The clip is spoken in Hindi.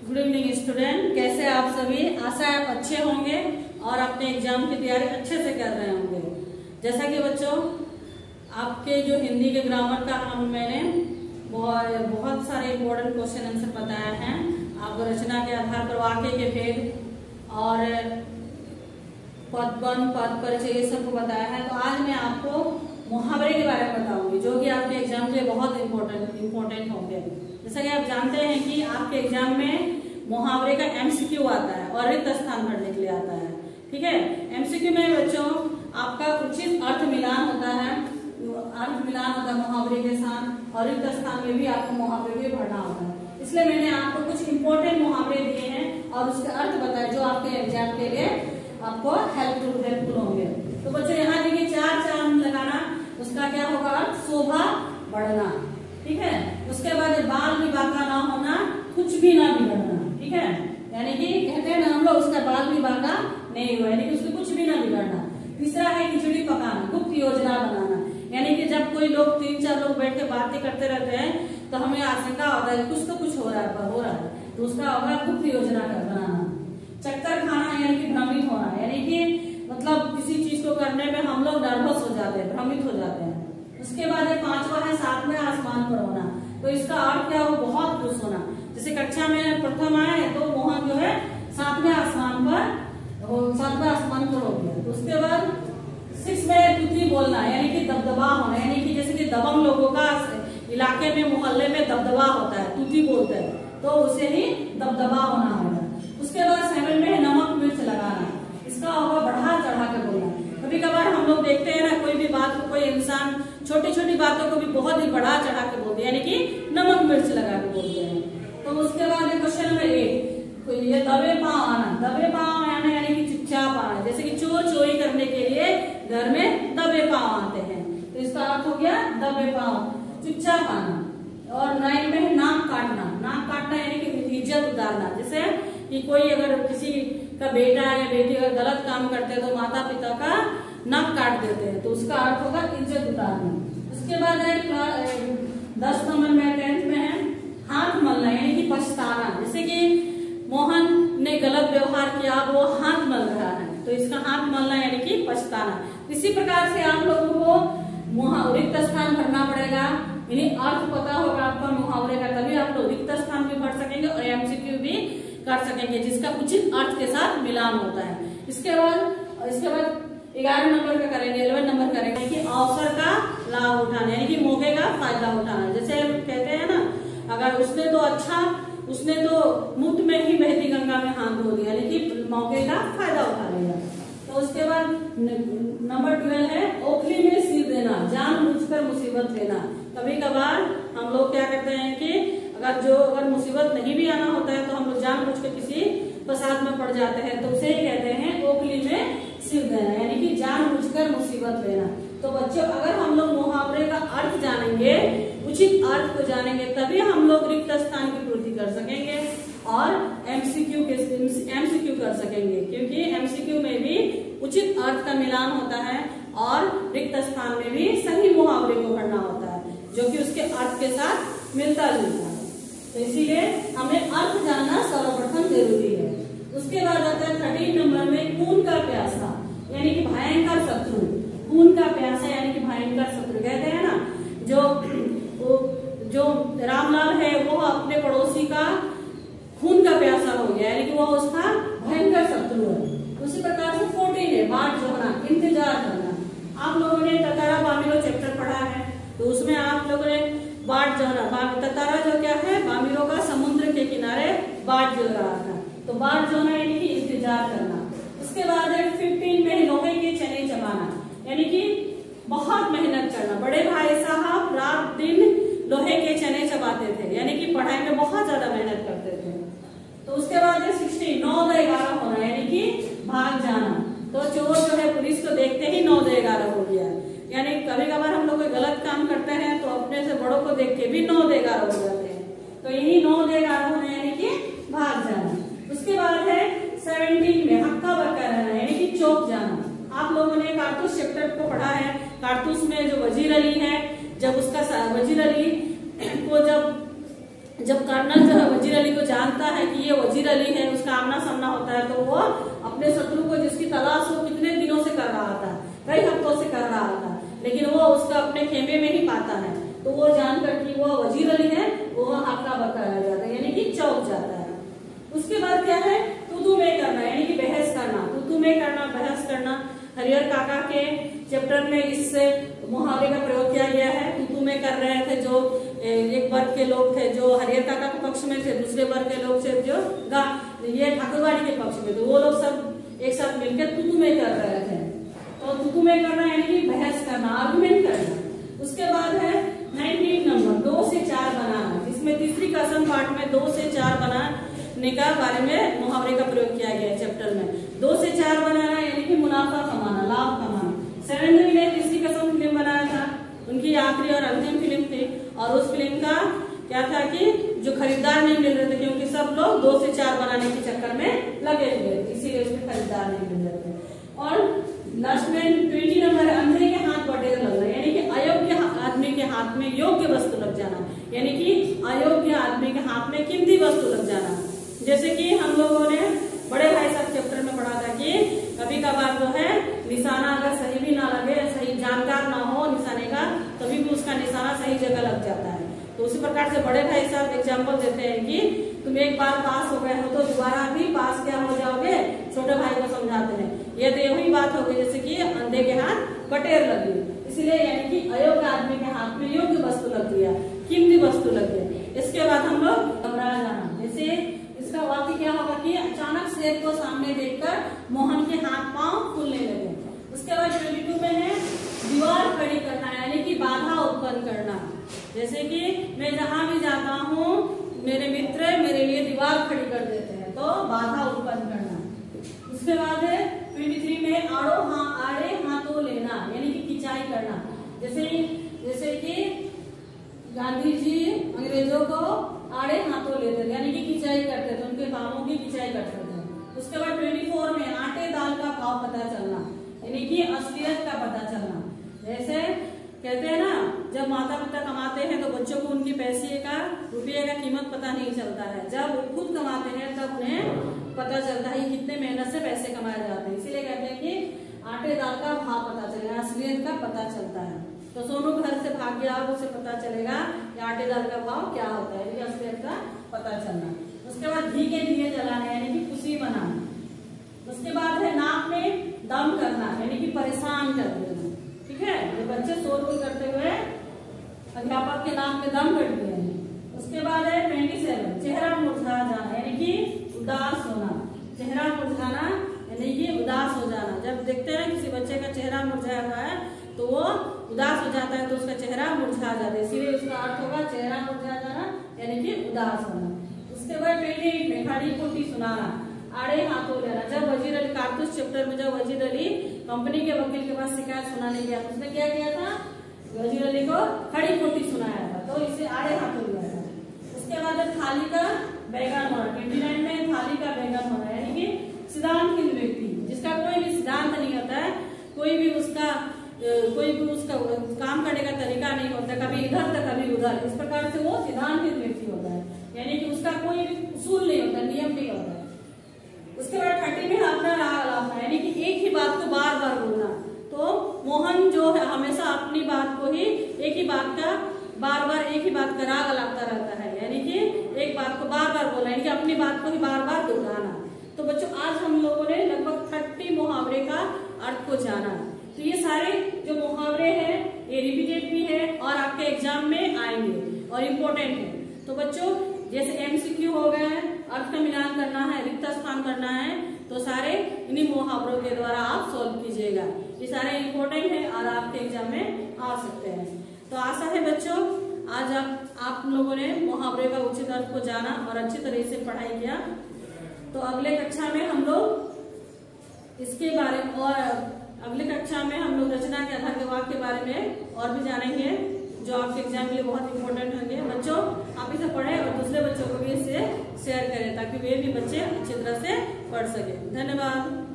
गुड इवनिंग स्टूडेंट, कैसे आप सभी। आशा है आप अच्छे होंगे और अपने एग्जाम की तैयारी अच्छे से कर रहे होंगे। जैसा कि बच्चों आपके जो हिंदी के ग्रामर का मैंने बहुत सारे इम्पोर्टेंट क्वेश्चन आंसर बताया हैं। आपको रचना के आधार पर वाक्य के भेद और पदबंध पद परिचय ये सबको बताया है। तो आज मैं आपको मुहावरे के बारे में बताऊंगी जो कि आपके एग्जाम के लिए बहुत इम्पोर्टेंट होंगे। जैसा कि आप जानते हैं कि आपके एग्जाम में मुहावरे का एमसीक्यू आता है और रिक्त स्थान भरने के लिए आता है। ठीक है, एमसीक्यू में बच्चों आपका उचित अर्थ मिलान होता है, मुहावरे के साथ, और रिक्त स्थान में भी आपको मुहावरे भी भरना होता है। इसलिए मैंने आपको कुछ इम्पोर्टेंट मुहावरे दिए हैं और उसके अर्थ बताए जो आपके एग्जाम के लिए आपको हेल्पफुल होंगे। तो बच्चों यहाँ देखिए चार चांद लगाना, उसका क्या होगा अर्थ, शोभा बढ़ना। ठीक है, उसके बाद बाल भी बांका ना होना, कुछ भी ना बिगड़ना। ठीक है, यानी कि कहते हैं ना हम लोग उसका बाल भी बांका नहीं हुआ, यानी कि उसको कुछ भी ना बिगड़ना। तीसरा है खिचड़ी पकाना, गुप्त योजना बनाना, यानी कि जब कोई लोग 3-4 लोग बैठ के बातें करते रहते हैं तो हमें आशंका होता है कुछ तो कुछ हो रहा है, तो उसका होगा गुप्त योजना बनाना। चक्कर खाना यानी कि भ्रमित होना, यानी कि मतलब किसी चीज को करने में हम लोग नर्वस हो जाते हैं, भ्रमित हो जाते हैं। उसके बाद पांचवा है सातवें आसमान पर होना। तो इसका अर्थ क्या हो, बहुत खुश होना। जैसे कक्षा में प्रथम आए तो मोहन जो है सातवें आसमान पर हो गया। तो उसके बाद 6 में तुतली बोलना, यानी कि दबदबा होना, यानी कि जैसे कि दबंग लोगों का इलाके में मोहल्ले में दबदबा होता है, तुतली बोलते हैं, तो उसे ही दबदबा होना होगा। उसके बाद 7 में नमक मिर्च लगाना, इसका होगा बढ़ा चढ़ा के बोलना। कभी कभार हम लोग देखते हैं ना, कोई भी बात को कोई इंसान छोटी छोटी बातों को भी बहुत ही बढ़ा चढ़ा के बोलते हैं, यानी कि नमक मिर्च लगा के बोलते हैं। तो उसके बाद क्वेश्चन नंबर 1, ये दबे पांव आना, यानी कि चुपचाप आना। जैसे कि चोर चोरी करने के लिए घर में दबे पांव आते हैं, तो इसका अर्थ हो गया दबे पांव, चुपचाप आना। और 9 में नाक काटना यानी कि इज्जत उतारना। जैसे कि कोई अगर किसी का बेटा या बेटी अगर गलत काम करते हैं तो माता पिता का नाक काट देते हैं, तो उसका अर्थ होगा इज्जत उतारना। उसके बाद है 10 नंबर में 10th में है हाथ मलना, यानी कि पछताना। जैसे कि मोहन ने गलत व्यवहार किया, वो हाथ मल रहा है, तो इसका हाथ मलना यानी कि पछताना। इसी प्रकार से आप लोगों को रिक्त स्थान भरना पड़ेगा, यानी अर्थ पता होगा आपका मुहावरे का, तभी आप लोग रिक्त स्थान भी भर सकेंगे और एमसीक्यू भी कर सकेंगे जिसका उचित अर्थ के साथ मिलान होता है। इसके बाद 11 नंबर का करेंगे, 11 नंबर करेंगे कि अवसर का लाभ उठाना, यानी कि मौके का फायदा उठाना। जैसे कहते हैं ना, अगर उसने तो मुफ्त में ही बहती गंगा में हाथ धो दिया, यानी कि मौके का फायदा उठा लिया। तो उसके बाद नंबर 12 है ओखली में सिर देना, जानबूझकर मुसीबत लेना। कभी कभार हम लोग क्या करते हैं कि अगर मुसीबत नहीं भी आना होता है तो हम लोग जानबूझकर किसी फसाद में पड़ जाते हैं, तो उसे ही कहते हैं ओखली में सिर देना, यानी कि जानबूझकर मुसीबत लेना। तो बच्चों अगर हम लोग मुहावरे का अर्थ जानेंगे, उचित अर्थ को जानेंगे, तभी हम लोग रिक्त स्थान की पूर्ति कर सकेंगे और एमसीक्यू कर सकेंगे, क्योंकि एमसीक्यू में भी उचित अर्थ का मिलान होता है और रिक्त स्थान में भी सही मुहावरे को भरना होता है जो कि उसके अर्थ के साथ मिलता जुलता है। तो इसीलिए हमें अर्थ जानना सर्वप्रथम जरूरी है। उसके बाद आता है 13 नंबर में खून का प्यासा, यानी कि भयंकर शत्रु। खून का प्यासा यानी कि भयंकर शत्रु। कहते हैं ना, जो रामलाल है वो अपने पड़ोसी का खून का प्यासा हो गया, यानी कि वो उसका भयंकर शत्रु है। उसी प्रकार से 14 है बाट जोहना, इंतजार करना। आप लोगों ने ततारा बामिरो चैप्टर पढ़ा है, तो उसमें आप लोगों ने बाट जोहना, ततारा जो क्या है, बामिरो का समुद्र के किनारे बाट जो रहा था, तो बाट जोहना यानी कि इंतजार करना। उसके बाद है 15 में लोहे के चने चबाना, यानी कि बहुत मेहनत करना। बड़े भाई साहब रात दिन लोहे के चने चबाते थे, यानी कि पढ़ाई में बहुत ज्यादा मेहनत करते थे। तो उसके बाद है 16 9-11 होना, यानी कि भाग जाना। तो चोर जो है पुलिस को देखते ही 9-11 हो गया, यानी कभी कभार हम लोग कोई गलत काम करते हैं तो अपने से बड़ों को देख के भी 9-11 हो जाते हैं, तो यही 9-11 होना यानी कि भाग जाना। उसके बाद है 17 में हक्का बक्का रहना, यानी कि चौक जाना। आप लोगों ने कारतूस चैप्टर को पढ़ा है। कारतूस में जो वजीर अली है, जब वजीर अली को जब कर्नल जो है वजीर अली को जानता है कि ये होता है तो वो अपने शत्रु को जिसकी तलाश वो कितने दिनों से कर रहा था, कई हफ्तों से कर रहा था, लेकिन वो उसका अपने खेमे में ही पाता है। तो वो जानकर कि वो वजीर अली है, वो हक्का बक्का रह जाता है, यानी कि चौंक जाता है। उसके बाद क्या है, तू में करना, यानी कि बहस करना, तू में करना, बहस करना। हरिहर काका के चैप्टर में इस मुहावरे का प्रयोग किया गया है। तू में कर रहे थे जो एक वर्ग के लोग थे जो हरिहर काका के पक्ष में थे, दूसरे वर्ग के लोग थे जो ये ठाकुरवाड़ी के पक्ष में, तो वो लोग सब एक साथ मिलकर तू में कर रहे थे। तो तू में करना यानी कि बहस करना, आर्गुमेंट करना। उसके बाद है 19 नंबर 2 से 4 बनाना, जिसमें तीसरी कसम पाठ में 2 से 4 बनाने का बारे में मुहावरे का प्रयोग किया गया है चैप्टर में। 2 से 4 बनाना यानी कि मुनाफा कमाना, लाभ कमाना। 7 ने तीसरी कसम फिल्म बनाया था, उनकी आखिरी और अंतिम फिल्म थी, और उस फिल्म का क्या था कि जो खरीदार नहीं मिल रहे थे, क्योंकि सब लोग 2 से 4 बनाने के चक्कर में लगे हुए थे, इसीलिए उसमें खरीदार नहीं मिल रहे थे। और लास्ट में 20 नंबर अंधे के हाथ बटेर लगना, यानी कि अयोग्य आदमी के हाथ में योग्य वस्तु लग जाना, यानी कि अयोग्य आदमी के हाथ में कीमती वस्तु लग जाना। जैसे कि हम लोगों ने बड़े भाई साहब चैप्टर में पढ़ा था कि कभी कभार जो है निशाना अगर सही भी ना लगे, सही जानकार ना हो निशाने का, तभी भी उसका निशाना सही जगह लग जाता है। तो उसी प्रकार से बड़े भाई साहब एग्जाम्पल देते हैं कि तुम एक बार पास हो गए हो तो दोबारा भी पास क्या हो जाओगे, छोटे भाई को समझाते हैं। ये तो यही बात हो गई जैसे कि अंधे के हाथ बटेर लगी, इसलिए यानी कि अयोग्य आदमी के हाथ में योग्य वस्तु लग गया, कीमती वस्तु लग गई। इसके बाद हम लोग घबरा जाना, जैसे इसका वाक्य क्या होगा कि अचानक शेर को सामने देखकर मोहन के हाथ पांव फूलने लगे। उसके बाद 22 में है दीवार खड़ी करना, यानी कि बाधा उत्पन्न करना। जैसे कि मैं जहां भी जाता हूँ मेरे मित्र मेरे लिए दीवार खड़ी कर देते हैं, तो बाधा उत्पन्न करना। उसके बाद है 23 में आड़े हाथों लेना, यानी कि खिंचाई करना। जैसे कि गांधी जी अंग्रेजों को आड़े हाथों लेते थे, यानी कि खिंचाई करते थे, उनके कामों की खिंचाई करते थे। उसके बाद 24 में आटे दाल का भाव पता चलना, यानी कि असलियत का पता चलना। जैसे कहते हैं ना, जब माता पिता कमाते हैं तो बच्चों को उनकी पैसे का रुपये का कीमत पता नहीं चलता है, जब वो खुद कमाते हैं तब उन्हें पता चलता है कितने मेहनत से पैसे कमाए जाते हैं। इसीलिए कहते हैं कि आटे दाल का भाव पता चलेगा, असलियत का पता चलता है। तो सोनू घर से भाग गया, उसे पता चलेगा कि आटे दाल का भाव क्या होता है, यानी असलियत का पता चलना। उसके बाद घी के दिए जलाना, यानी कि खुशी मनाना। उसके बाद है नाक में दम करना, यानी कि परेशान कर देना। ठीक है, ये बच्चे शोरगुल करते हुए अध्यापक के नाक में दम कर दिए हैं। उसके बाद है 27 चेहरा मुरझा जाना, यानी कि उदास होना। चेहरा मुरझाना यानी कि उदास हो जाना। जब देखते हैं किसी बच्चे का चेहरा मुरझाया हुआ है तो वो उदास हो जाता है, तो उसका चेहरा मुरझा जाता है, इसीलिए उसका अर्थ होगा चेहरा मुरझा जाना, यानी कि उदास होना। उसके बाद 28 में खड़ी खोटी सुनाना, आड़े हाथों लेना। जब वजीर अली कारतूस चैप्टर में जब वजीर अली कंपनी के वकील के पास शिकायत सुनाने गया तो उसने क्या किया था, वजीर अली को खड़ी खोटी सुनाया था, तो इसे आड़े हाथों लिया था। उसके बाद थाली का बैगन होना, 29 में थाली का बैगन होना, यानी कि सिद्धांतहीन व्यक्ति जिसका कोई भी सिद्धांत नहीं होता है, कोई भी उसका काम करने का तरीका नहीं होता, कभी इधर तो कभी उधर, इस प्रकार से वो सिद्धांतहीन व्यक्ति होता है, यानी कि उसका कोई उसूल नहीं होता, नियम नहीं होता है। उसके बाद 30 में अपना राग अलापना, यानी कि एक ही बात को बार बार बोलना। तो मोहन जो है हमेशा अपनी बात को ही एक ही बात का बार बार एक ही बात का राग अलापता रहता है, यानी कि एक बात को बार बार बोलना, यानी कि अपनी बात को ही बार बार दोहराना। तो बच्चों आज हम लोगों ने लगभग 30 मुहावरे का अर्थ को जाना। तो ये सारे जो मुहावरे हैं ये रिपीटेड भी है और आपके एग्जाम में आएंगे और इम्पोर्टेंट है। तो बच्चों जैसे MCQ हो गए, अर्थ का मिलान करना है, रिक्त स्थान करना है, तो सारे इन्हीं मुहावरों के द्वारा आप सॉल्व कीजिएगा। ये सारे इम्पोर्टेंट है और आपके एग्जाम में आ सकते हैं। तो आशा है बच्चों आज आप लोगों ने मुहावरे का उचित अर्थ को जाना और अच्छी तरह से पढ़ाई किया। तो अगले कक्षा में हम लोग इसके बारे में और अगले कक्षा में हम लोग रचना के आधार के वाक्य के बारे में और भी जानेंगे जो आपके एग्जाम के लिए बहुत इंपॉर्टेंट होंगे। बच्चों आप इसे पढ़ें और दूसरे बच्चों को भी इसे शेयर करें ताकि वे भी बच्चे अच्छी तरह से पढ़ सके। धन्यवाद।